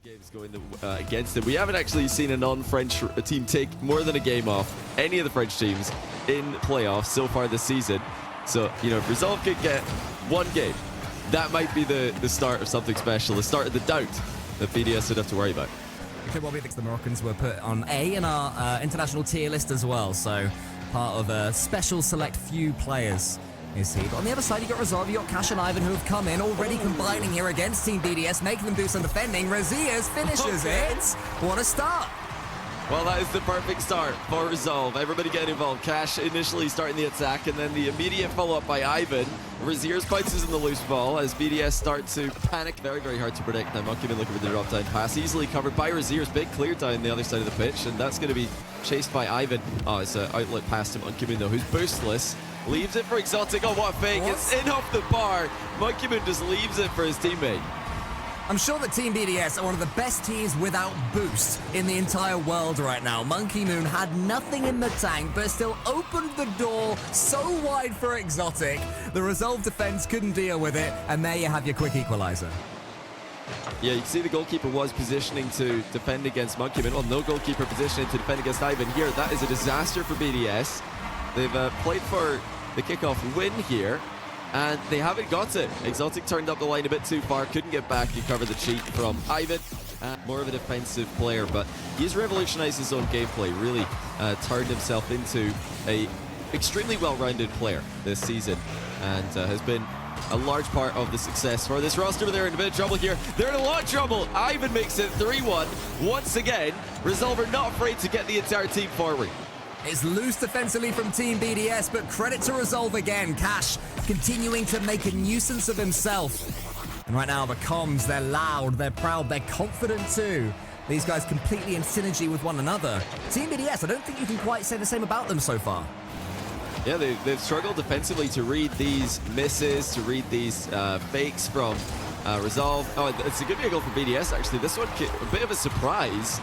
Games going against it. We haven't actually seen a non-French team take more than a game off any of the French teams in playoffs so far this season. So, you know, if Resolve could get one game, that might be the start of something special, the start of the doubt that BDS would have to worry about. Okay, well, we think the Moroccans were put on A in our international tier list as well, so part of a special select few players is he. But on the other side, you got Resolve, you got Cash and Ivan who have come in, already combining here against Team BDS, making them do some defending. RLCS finishes it. What a start. Well, that is the perfect start for Resolve. Everybody getting involved. Cash initially starting the attack, and then the immediate follow-up by Ivan. RLCS bounces in the loose ball as BDS start to panic. Very, very hard to predict. Now, Monkeyman looking for the drop-down pass. Easily covered by RLCS. Big clear down the other side of the pitch, and that's going to be chased by Ivan. Oh, it's an outlet pass to Monkeyman, though, who's boostless. Leaves it for Exotic. Oh, what a fake. What? It's in off the bar. Monkeyman just leaves it for his teammate. I'm sure that Team BDS are one of the best teams without boost in the entire world right now. Monkeyman had nothing in the tank, but still opened the door so wide for Exotic. The Resolve defense couldn't deal with it, and there you have your quick equalizer. Yeah, you can see the goalkeeper was positioning to defend against Monkeyman. Well, no goalkeeper positioning to defend against Ivan here. That is a disaster for BDS. They've played for the kickoff win here, and they haven't got it. Exotic turned up the line a bit too far, couldn't get back. He covered the cheat from Ivan. More of a defensive player, but he's revolutionized his own gameplay, really turned himself into a extremely well-rounded player this season, and has been a large part of the success for this roster. They're in a bit of trouble here. They're in a lot of trouble. Ivan makes it 3-1. Once again, Resolve are not afraid to get the entire team forward. It's loose defensively from Team BDS, but credit to Resolve again. Cash continuing to make a nuisance of himself. And right now, the comms, they're loud, they're proud, they're confident too. These guys completely in synergy with one another. Team BDS, I don't think you can quite say the same about them so far. Yeah, they've struggled defensively to read these misses, to read these fakes from Resolve. Oh, it's a good goal for BDS, actually. This one, a bit of a surprise.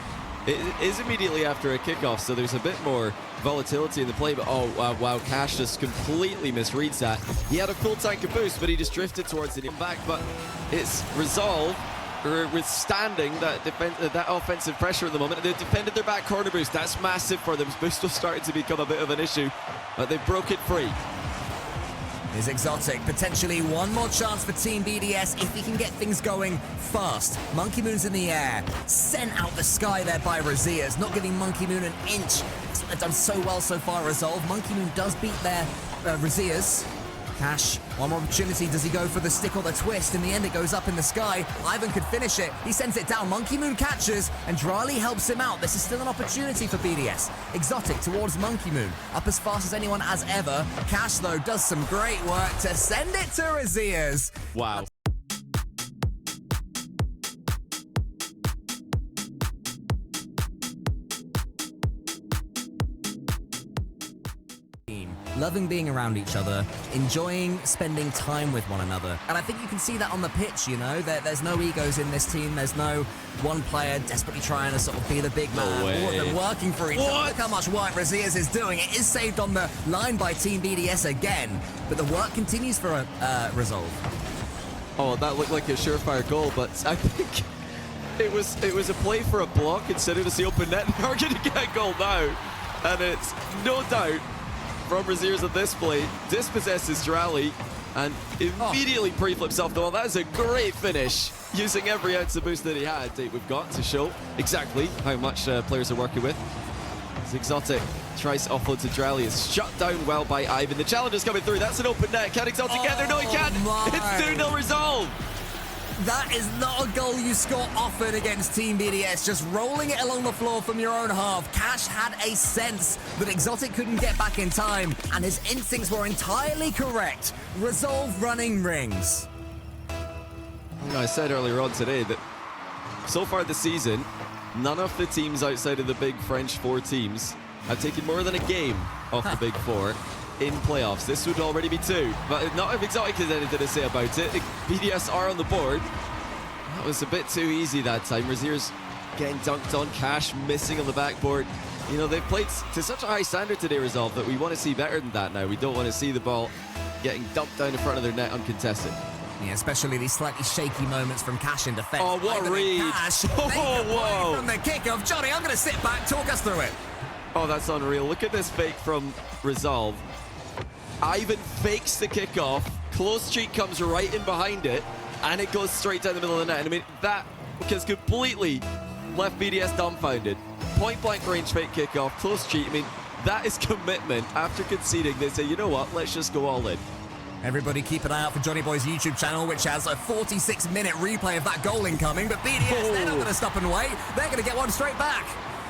It is immediately after a kickoff, so there's a bit more volatility in the play, but oh, wow, Cash just completely misreads that. He had a full tank of boost, but he just drifted towards it back, but it's Resolve withstanding that offensive pressure at the moment. They've defended their back corner boost. That's massive for them. Boost was starting to become a bit of an issue, but they broke it free. Is Exotic, potentially one more chance for Team BDS if he can get things going fast. Monkeymoon's in the air, sent out the sky there by RLCS, not giving Monkeymoon an inch. They've done so well so far, Resolve. Monkeymoon does beat their RLCS. Cash, one more opportunity. Does he go for the stick or the twist? In the end, it goes up in the sky. Ivan could finish it. He sends it down. Monkeymoon catches, and Drali helps him out. This is still an opportunity for BDS. Exotic towards Monkeymoon. Up as fast as anyone has ever. Cash, though, does some great work to send it to RLCS. Wow. Loving being around each other, enjoying spending time with one another. And I think you can see that on the pitch, you know? There's no egos in this team. There's no one player desperately trying to sort of be the big man. All of them working for each other. Look how much work RLCS is doing. It is saved on the line by Team BDS again, but the work continues for Resolve. Oh, that looked like a surefire goal, but I think it was a play for a block instead of the open net. They're going to get a goal now, and it's no doubt from RLCS at this play, dispossesses Drali and immediately pre-flips off the wall. That is a great finish, using every ounce of boost that he had. We've got to show exactly how much players are working with. As Exotic tries to offload to Drali, it's shut down well by Ivan. The challenge is coming through. That's an open net. Can Exotic get there? No, he can't. It's 2-0 Resolve. That is not a goal you score often against Team BDS, just rolling it along the floor from your own half. Cash had a sense that Exotic couldn't get back in time, and his instincts were entirely correct. Resolve running rings. You know, I said earlier on today that so far this season, none of the teams outside of the big French four teams have taken more than a game off the big four in playoffs. This would already be 2, but not if Exotic has anything to say about it. BDS are on the board. That was a bit too easy that time. RLCS getting dunked on, Cash missing on the backboard. You know, they've played to such a high standard today, Resolve, that we want to see better than that now. We don't want to see the ball getting dumped down in front of their net uncontested. Yeah, especially these slightly shaky moments from Cash in defense. Oh, what a read. Cash, whoa. from the kickoff. Johnny, I'm going to sit back, talk us through it. Oh, that's unreal. Look at this fake from Resolve. Ivan fakes the kickoff. Close cheat comes right in behind it, and it goes straight down the middle of the net. And I mean, that has completely left BDS dumbfounded. Point blank range fake kickoff, close cheat. I mean, that is commitment. After conceding, they say, you know what, let's just go all in. Everybody keep an eye out for Johnny Boy's YouTube channel, which has a 46-minute replay of that goal incoming. But BDS, they're not going to stop and wait. They're going to get one straight back.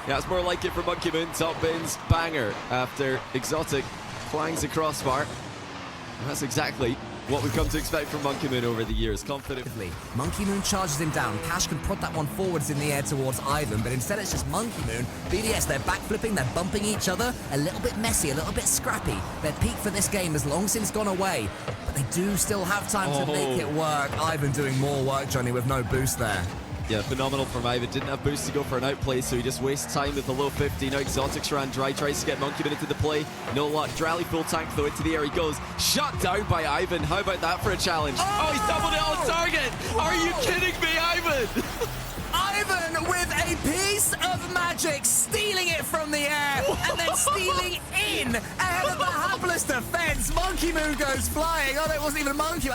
Yeah, it's more like it for Monkey Moon. Top bins banger after Exotic clangs the crossbar. And that's exactly what we've come to expect from Monkey Moon over the years. Confidently. Monkey Moon charges him down. Cash can prod that one forwards in the air towards Ivan, but instead it's just Monkey Moon. BDS, they're backflipping, they're bumping each other. A little bit messy, a little bit scrappy. Their peak for this game has long since gone away, but they do still have time to make it work. Ivan doing more work, Johnny, with no boost there. Yeah, phenomenal from Ivan. Didn't have boost to go for an outplay, so he just wastes time with the low 50. Now Exotics ran dry, tries to get Monkey Moon into the play. No luck. Drally full tank though, into the air he goes. Shut down by Ivan. How about that for a challenge? Oh, he's doubled it on target. Are you kidding me, Ivan? Ivan with a piece of magic, stealing it from the air and then stealing in ahead of the hapless defense. Monkey Moon goes flying. Oh, it wasn't even a monkey.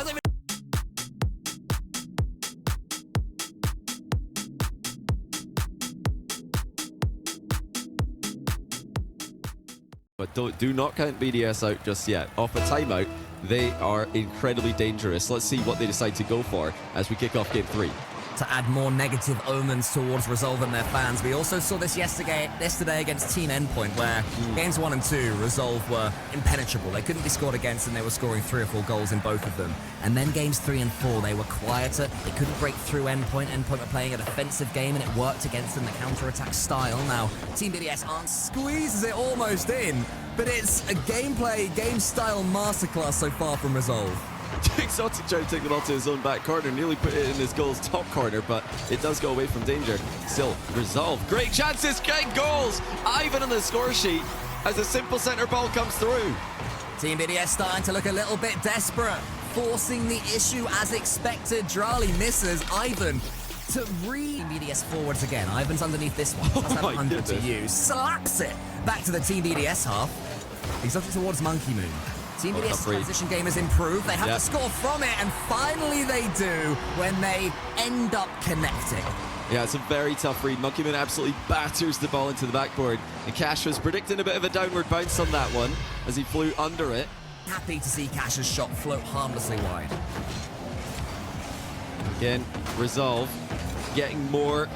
But do not count BDS out just yet. Off a timeout, they are incredibly dangerous. Let's see what they decide to go for as we kick off game 3. To add more negative omens towards Resolve and their fans. We also saw this yesterday against Team Endpoint, where games 1 and 2, Resolve were impenetrable. They couldn't be scored against, and they were scoring 3 or 4 goals in both of them. And then games 3 and 4, they were quieter. They couldn't break through Endpoint. Endpoint were playing a defensive game, and it worked against them, the counter-attack style. Now, Team BDS squeezes it almost in, but it's a gameplay, game-style masterclass so far from Resolve. Exotic tried to take the ball to his own back corner, nearly put it in his goal's top corner, but it does go away from danger. Still, Resolve. Great chances, great goals! Ivan on the score sheet as a simple centre ball comes through. Team BDS starting to look a little bit desperate, forcing the issue as expected. Drali misses. Ivan to Team BDS forwards again. Ivan's underneath this one. Does have 100 to use. Slaps it back to the Team BDS half. Exotic towards Monkey Moon. Team BDS' transition game has improved. They have to score from it, and finally they do when they end up connecting. Yeah, it's a very tough read. Monkey Moon absolutely batters the ball into the backboard, and Cash was predicting a bit of a downward bounce on that one as he flew under it. Happy to see Cash's shot float harmlessly wide. Again, Resolve getting more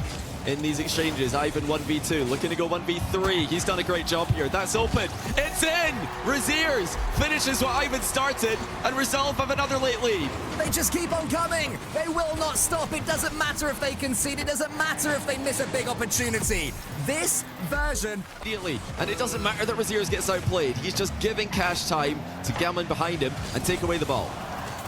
in these exchanges. Ivan 1v2, looking to go 1v3. He's done a great job here. That's open. It's in! Raziers finishes what Ivan started, and Resolve have another late lead. They just keep on coming. They will not stop. It doesn't matter if they concede. It doesn't matter if they miss a big opportunity. This version... Immediately. And it doesn't matter that Raziers gets outplayed. He's just giving Cash time to get in behind him and take away the ball.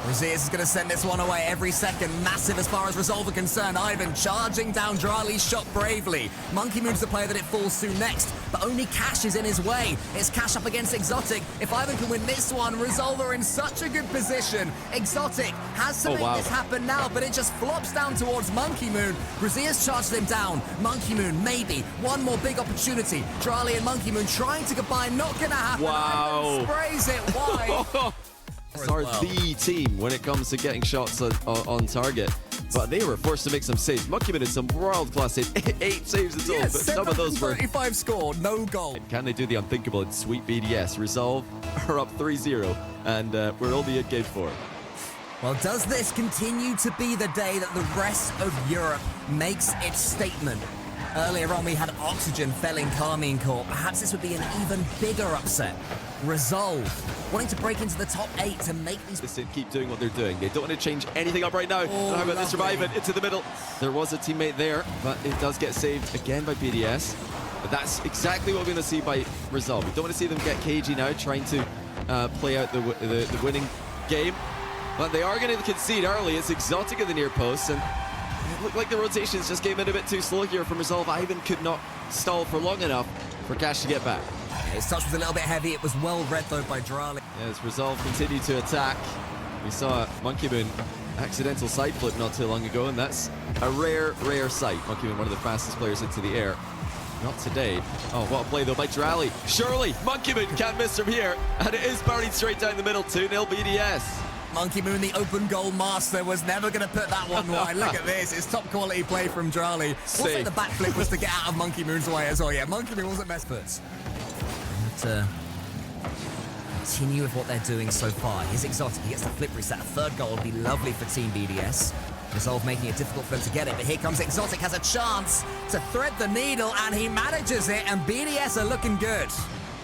Raziers is going to send this one away every second. Massive as far as Resolve are concerned. Ivan charging down Drali's shot bravely. Monkey Moon's the player that it falls to next, but only Cash is in his way. It's Cash up against Exotic. If Ivan can win this one, Resolve are in such a good position. Exotic has to make this happen now, but it just flops down towards Monkey Moon. Raziers charges him down. Monkey Moon, maybe one more big opportunity. Drali and Monkey Moon trying to combine, not going to happen. Wow. Ivan sprays it wide. Are the team when it comes to getting shots on target, but they were forced to make some saves. Monkey Moon did some world-class saves, 8 saves in total, but some of those were 35 score, no goal. Can they do the unthinkable and sweep BDS? Resolve are up 3-0, and we're only at game 4. Well, does this continue to be the day that the rest of Europe makes its statement? Earlier on, we had Oxygen felling Carmine Corp. Perhaps this would be an even bigger upset. Resolve, wanting to break into the top 8 to make these... Listen, keep doing what they're doing. They don't want to change anything up right now. Oh, how about this revival into the middle? There was a teammate there, but it does get saved again by BDS. But that's exactly what we're going to see by Resolve. We don't want to see them get cagey now, trying to play out the winning game. But they are going to concede early. It's Exotic in the near post, and it looked like the rotations just came in a bit too slow here from Resolve. Ivan could not stall for long enough for Cash to get back. His touch was a little bit heavy. It was well read, though, by Drali. As Resolve continued to attack, we saw Monkey Moon accidental side flip not too long ago, and that's a rare sight. Monkey Moon, one of the fastest players into the air. Not today. Oh, what a play though by Drally. Surely, Monkey Moon can't miss from here, and it is buried straight down the middle. 2-0 BDS. Monkey Moon, the open goal master, was never going to put that one wide. Look at this. It's top quality play from Drally. Also, the backflip was to get out of Monkey Moon's way as well. Yeah, Monkey Moon wasn't best puts. To continue with what they're doing so far. Here's Exotic. He gets the flip reset. A third goal would be lovely for Team BDS. Resolve making it difficult for them to get it, but here comes Exotic, has a chance to thread the needle, and he manages it, and BDS are looking good.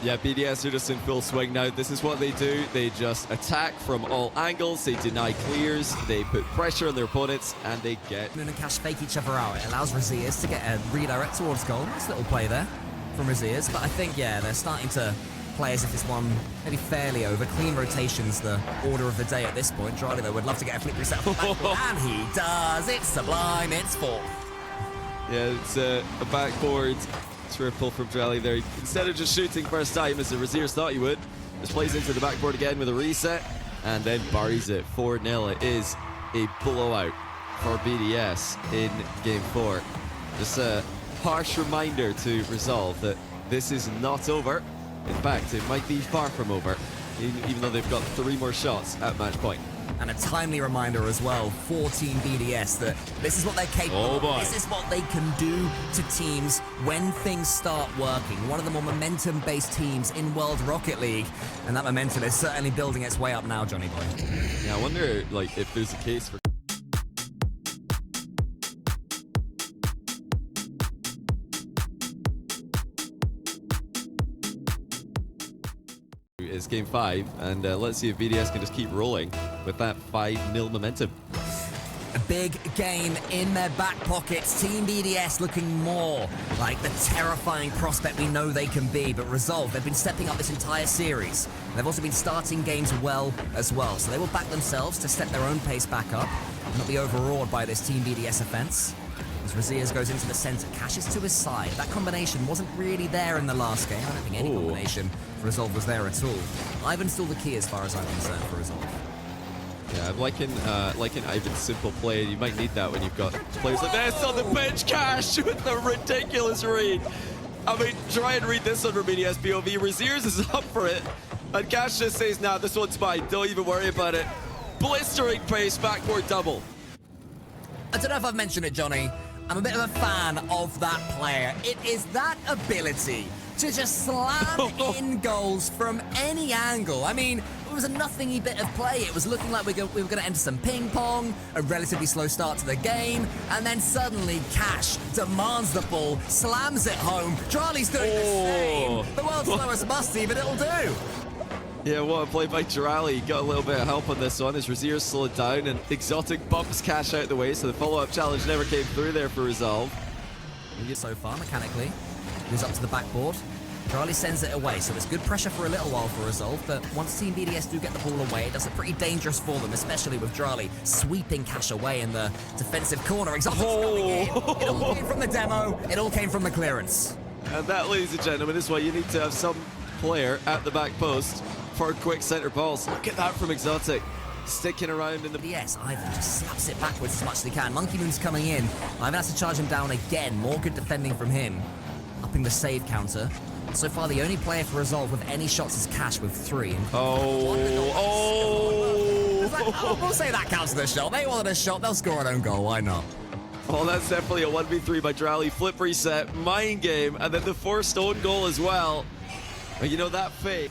Yeah, BDS are just in full swing now. This is what they do. They just attack from all angles. They deny clears. They put pressure on their opponents, and they get... Moon and Cash fake each other out. It allows Raziers to get a redirect towards goal. Nice little play there from Raziers, but I think, yeah, they're starting to play as if it's one maybe fairly over. Clean rotations, the order of the day at this point. Drally, though, would love to get a flip reset off the backboard, and he does. It's sublime. It's 4. Yeah, it's a backboard triple from Drally there. Instead of just shooting first time, as the Raziers thought he would, just plays into the backboard again with a reset, and then buries it. 4-0. It is a blowout for BDS in Game 4. Just a harsh reminder to Resolve that this is not over. In fact, it might be far from over, even though they've got 3 more shots at match point. And a timely reminder as well for Team BDS that this is what they're capable of. This is what they can do to teams when things start working. One of the more momentum-based teams in World Rocket League, and that momentum is certainly building its way up now, Johnny Boy. Yeah, I wonder like if there's a case for is Game 5, and let's see if BDS can just keep rolling with that 5-0 momentum. A big game in their back pockets. Team BDS looking more like the terrifying prospect we know they can be, but Resolve, they've been stepping up this entire series. They've also been starting games well as well, so they will back themselves to step their own pace back up and not be overawed by this Team BDS offense. As Raziers goes into the center, Cash is to his side. That combination wasn't really there in the last game. I don't think any combination for Resolve was there at all. Ivan's still the key as far as I'm concerned for Resolve. Yeah, I'm liking Ivan's simple play. You might need that when you've got players like this on the bench. Cash with the ridiculous read. I mean, try and read this on BDS POV. Raziers is up for it, and Cash just says, nah, this one's mine. Don't even worry about it. Blistering pace, backboard double. I don't know if I've mentioned it, Johnny. I'm a bit of a fan of that player. It is that ability to just slam in goals from any angle. I mean, it was a nothingy bit of play. It was looking like we were going to enter some ping pong, a relatively slow start to the game, and then suddenly Cash demands the ball, slams it home. Charlie's doing the same. The world's slowest musty, but it'll do. Yeah, what a play by Drally. Got a little bit of help on this one as Raziers slowed down, and Exotic bumps Cash out the way, so the follow-up challenge never came through there for Resolve. So far, mechanically, moves up to the backboard. Drally sends it away, so there's good pressure for a little while for Resolve, but once Team BDS do get the ball away, it does it pretty dangerous for them, especially with Drally sweeping Cash away in the defensive corner. Exotic's coming in. It all came from the demo, it all came from the clearance. And that, ladies and gentlemen, is why you need to have some player at the back post for quick center balls. Look at that from Exotic. Sticking around in the... Yes, Ivan just slaps it backwards as much as he can. Monkey Moon's coming in. Ivan has to charge him down again. More good defending from him. Upping the save counter. So far, the only player for Resolve with any shots is Cash with 3. We'll say that counts as a shot. They wanted a shot, they'll score an own goal. Why not? Well, that's definitely a 1v3 by Drally. Flip reset, mind game, and then the forced own goal as well. But you know, that fake,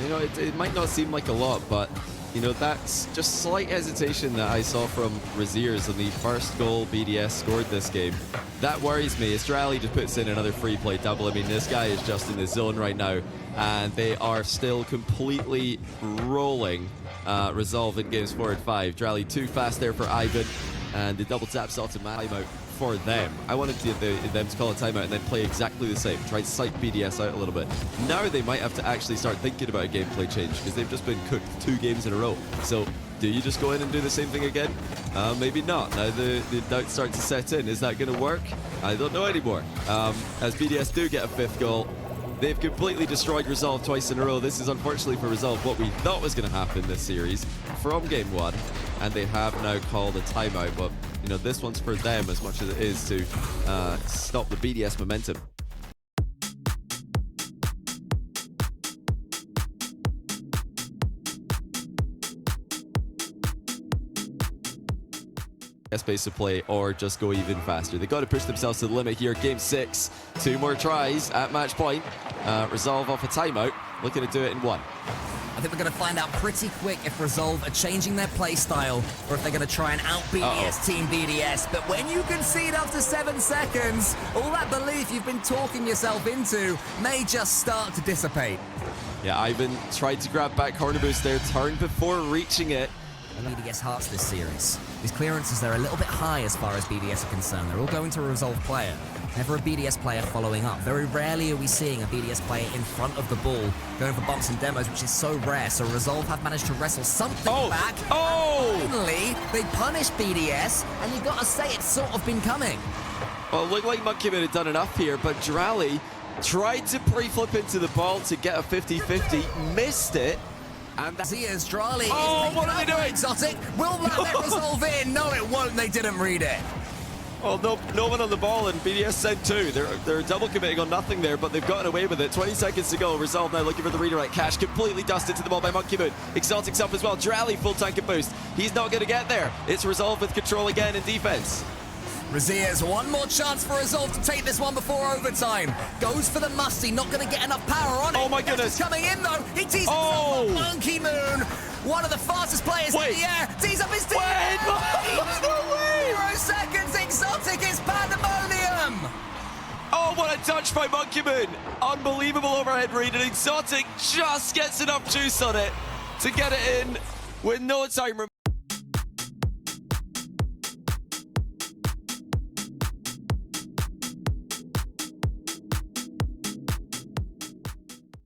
you know, it might not seem like a lot, but you know, that's just slight hesitation that I saw from Raziers on the first goal BDS scored this game. That worries me. Drally just puts in another free play double. I mean, this guy is just in the zone right now, and they are still completely rolling Resolve in games 4 and 5. Drally too fast there for Ivan, and the double tap's automatic timeout for them. I wanted them to call a timeout and then play exactly the same. Try to psych BDS out a little bit. Now they might have to actually start thinking about a gameplay change because they've just been cooked 2 games in a row. So do you just go in and do the same thing again? Maybe not. Now the doubt starts to set in. Is that going to work? I don't know anymore. As BDS do get a 5th goal, they've completely destroyed Resolve twice in a row. This is unfortunately for Resolve what we thought was going to happen this series from game 1. and they have now called a timeout. But, you know, this one's for them as much as it is to stop the BDS momentum. Space to play or just go even faster. They've got to push themselves to the limit here. Game 6, 2 more tries at match point. Resolve off a timeout, looking to do it in 1. I think we're going to find out pretty quick if Resolve are changing their play style or if they're going to try and out BDS Team BDS. But when you concede after 7 seconds, all that belief you've been talking yourself into may just start to dissipate. Yeah, Ivan tried to grab back corner boost there, turned before reaching it. BDS hearts this series. These clearances, they're a little bit high as far as BDS are concerned. They're all going to a Resolve player. Never a BDS player following up. Very rarely are we seeing a BDS player in front of the ball going for bumps and demos, which is so rare. So Resolve have managed to wrestle something back. And finally, they punish BDS, and you've got to say it's sort of been coming. Well, it looked like Monkeyman had done enough here, but Drally tried to pre-flip into the ball to get a 50-50, missed it. And Here's Drally. What are they doing? Exotic. Will that let Resolve in? No, it won't. They didn't read it. Well, no one on the ball, and BDS sent 2. They're double committing on nothing there, but they've gotten away with it. 20 seconds to go. Resolve now looking for the redirect. Cash completely dusted to the ball by Monkeyman. Exotic's up as well. Drally full tank of boost. He's not going to get there. It's Resolve with control again in defense. Raziers, one more chance for Resolve to take this one before overtime. Goes for the musty, not going to get enough power on it. Oh my goodness. Coming in though, he tees himself up. Monkey Moon, one of the fastest players in the air, tees up his team. No way! 0 seconds, Exotic is pandemonium. Oh, what a touch by Monkeyman. Unbelievable overhead read, and Exotic just gets enough juice on it to get it in with no time.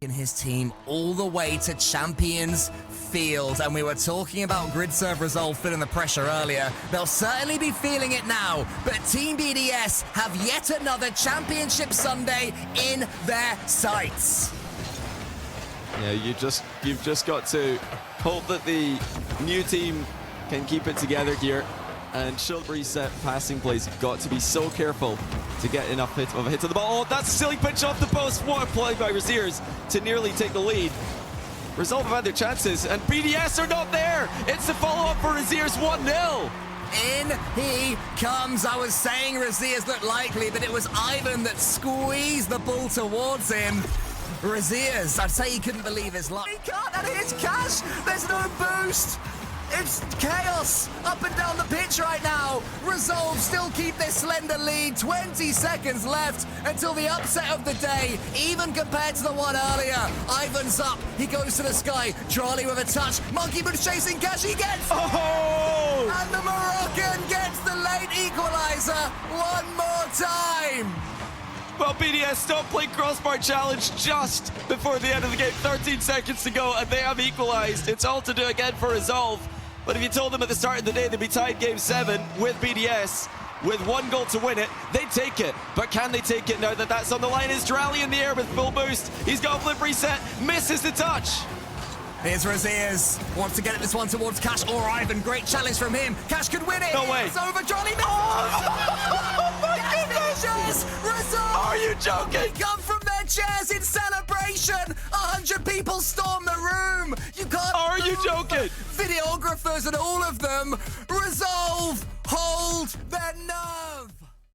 In his team all the way to Champions Field, and we were talking about GRIDSERVE Resolve feeling the pressure earlier. They'll certainly be feeling it now, but Team BDS have yet another Championship Sunday in their sights. Yeah, you've just got to hope that the new team can keep it together here and show reset passing plays. You've got to be so careful to get enough of a hit to the ball. Oh, that's a silly pitch off the post. What a play by Raziers to nearly take the lead. Resolve have had their chances, and BDS are not there. It's the follow-up for Raziers 1-0. In he comes. I was saying Raziers looked likely, but it was Ivan that squeezed the ball towards him. Raziers, I'd say he couldn't believe his luck. He can't, and here's Cash. There's no boost. It's chaos up and down the pitch right now. Resolve still keep this slender lead. 20 seconds left until the upset of the day, even compared to the one earlier. Ivan's up. He goes to the sky. Charlie with a touch. Monkeyman's chasing Cash. He gets and the Moroccan gets the late equalizer one more time. Well, BDS stopped playing crossbar challenge just before the end of the game. 13 seconds to go, and they have equalized. It's all to do again for Resolve. But if you told them at the start of the day they'd be tied game 7 with BDS, with 1 goal to win it, they'd take it. But can they take it now that that's on the line? Is Drally in the air with full boost? He's got a flip reset, misses the touch. Here's Raziers, wants to get this one towards Cash or Ivan. Great challenge from him. Cash could win it. No way. It's over. Drally misses. Oh my goodness! Resolve. Are you joking? They come from their chairs in celebration. 100 people storm the room. You can't. Are you joking? Videographers and all of them. Resolve hold their nerve.